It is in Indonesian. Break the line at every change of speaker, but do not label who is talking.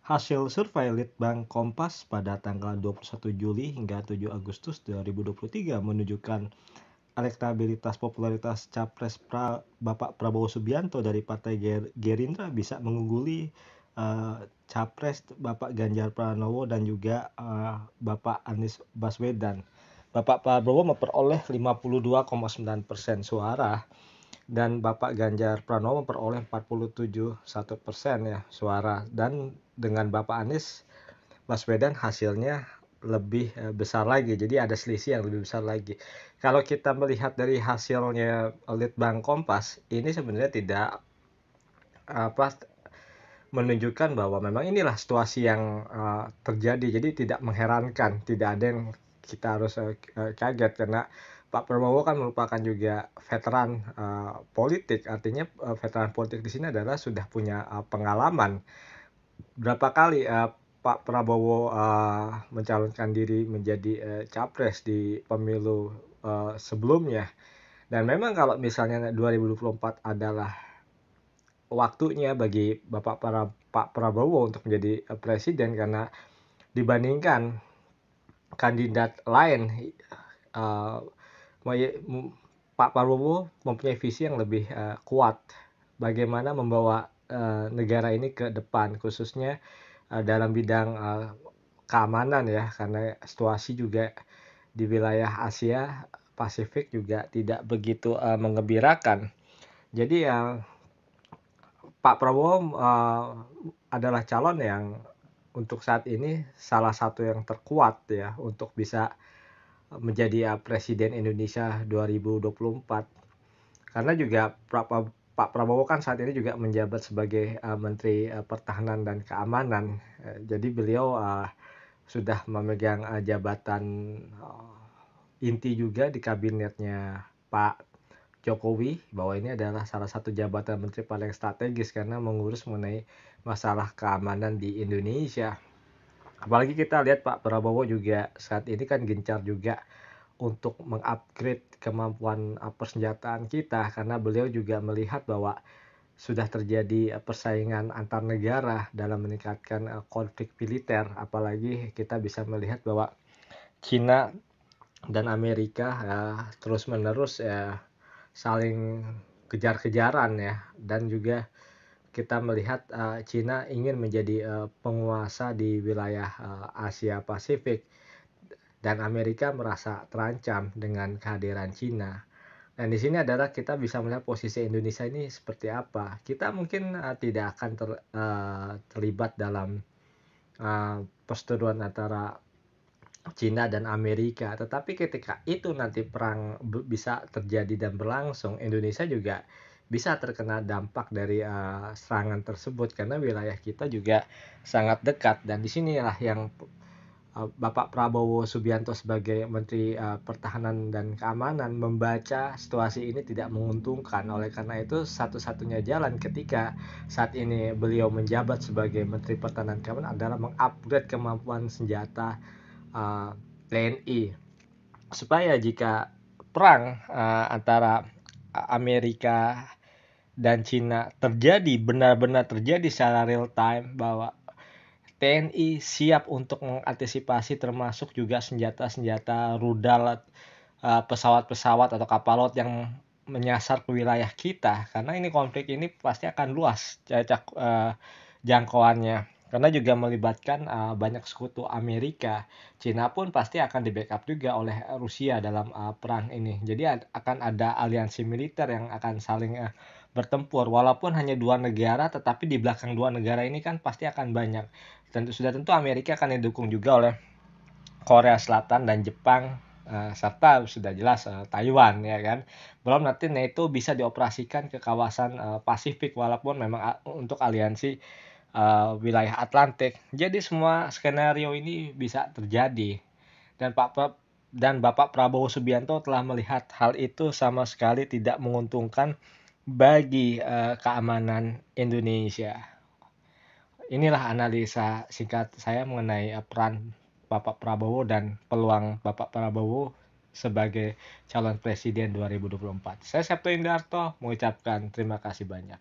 Hasil survei Litbang Kompas pada tanggal 21 Juli hingga 7 Agustus 2023 menunjukkan elektabilitas popularitas Capres Bapak Prabowo Subianto dari Partai Gerindra bisa mengungguli Capres Bapak Ganjar Pranowo dan juga Bapak Anies Baswedan. Bapak Prabowo memperoleh 52,9% suara dan Bapak Ganjar Pranowo memperoleh 47,1% ya suara, dan dengan Bapak Anies Baswedan hasilnya lebih besar lagi, jadi ada selisih yang lebih besar lagi. Kalau kita melihat dari hasilnya Litbang Kompas ini sebenarnya tidak menunjukkan bahwa memang inilah situasi yang terjadi, jadi tidak mengherankan, tidak ada yang kita harus kaget karena Pak Prabowo kan merupakan juga veteran politik, artinya veteran politik di sini adalah sudah punya pengalaman. Berapa kali Pak Prabowo mencalonkan diri menjadi capres di pemilu sebelumnya. Dan memang kalau misalnya 2024 adalah waktunya bagi Pak Prabowo untuk menjadi presiden, karena dibandingkan kandidat lain Pak Prabowo mempunyai visi yang lebih kuat bagaimana membawa negara ini ke depan, khususnya dalam bidang keamanan ya, karena situasi juga di wilayah Asia Pasifik juga tidak begitu menggembirakan. Jadi Pak Prabowo adalah calon yang untuk saat ini salah satu yang terkuat ya untuk bisa menjadi presiden Indonesia 2024. Karena juga Pak Prabowo kan saat ini juga menjabat sebagai Menteri Pertahanan dan Keamanan. Jadi beliau sudah memegang jabatan inti juga di kabinetnya Pak Jokowi, bahwa ini adalah salah satu jabatan menteri paling strategis karena mengurus mengenai masalah keamanan di Indonesia. Apalagi kita lihat Pak Prabowo juga saat ini kan gencar juga untuk mengupgrade kemampuan persenjataan kita, karena beliau juga melihat bahwa sudah terjadi persaingan antar negara dalam meningkatkan konflik militer, apalagi kita bisa melihat bahwa Cina dan Amerika terus-menerus saling kejar-kejaran ya, dan juga kita melihat Cina ingin menjadi penguasa di wilayah Asia Pasifik, dan Amerika merasa terancam dengan kehadiran Cina. Dan di sini adalah kita bisa melihat posisi Indonesia ini seperti apa. Kita mungkin tidak akan terlibat dalam perseteruan antara Cina dan Amerika, tetapi ketika itu nanti perang bisa terjadi dan berlangsung, Indonesia juga bisa terkena dampak dari serangan tersebut karena wilayah kita juga sangat dekat. Dan disinilah yang Bapak Prabowo Subianto sebagai Menteri Pertahanan dan Keamanan membaca situasi ini tidak menguntungkan. Oleh karena itu satu-satunya jalan ketika saat ini beliau menjabat sebagai Menteri Pertahanan dan Keamanan adalah mengupgrade kemampuan senjata TNI, supaya jika perang antara Amerika dan Cina terjadi, benar-benar terjadi secara real time, bahwa TNI siap untuk mengantisipasi termasuk juga senjata-senjata rudal, pesawat-pesawat atau kapal laut yang menyasar ke wilayah kita, karena ini konflik ini pasti akan luas jangkauannya, karena juga melibatkan banyak sekutu Amerika. Cina pun pasti akan di-backup juga oleh Rusia dalam perang ini. Jadi akan ada aliansi militer yang akan saling bertempur, walaupun hanya dua negara, tetapi di belakang dua negara ini kan pasti akan banyak. Tentu Amerika akan didukung juga oleh Korea Selatan dan Jepang, serta sudah jelas Taiwan ya kan. Belum nanti NATO bisa dioperasikan ke kawasan Pasifik, walaupun memang untuk aliansi wilayah Atlantik. Jadi semua skenario ini bisa terjadi, dan Bapak Prabowo Subianto telah melihat hal itu sama sekali tidak menguntungkan bagi keamanan Indonesia. Inilah analisa singkat saya mengenai peran Bapak Prabowo dan peluang Bapak Prabowo sebagai calon presiden 2024. Saya Septo Indarto mengucapkan terima kasih banyak.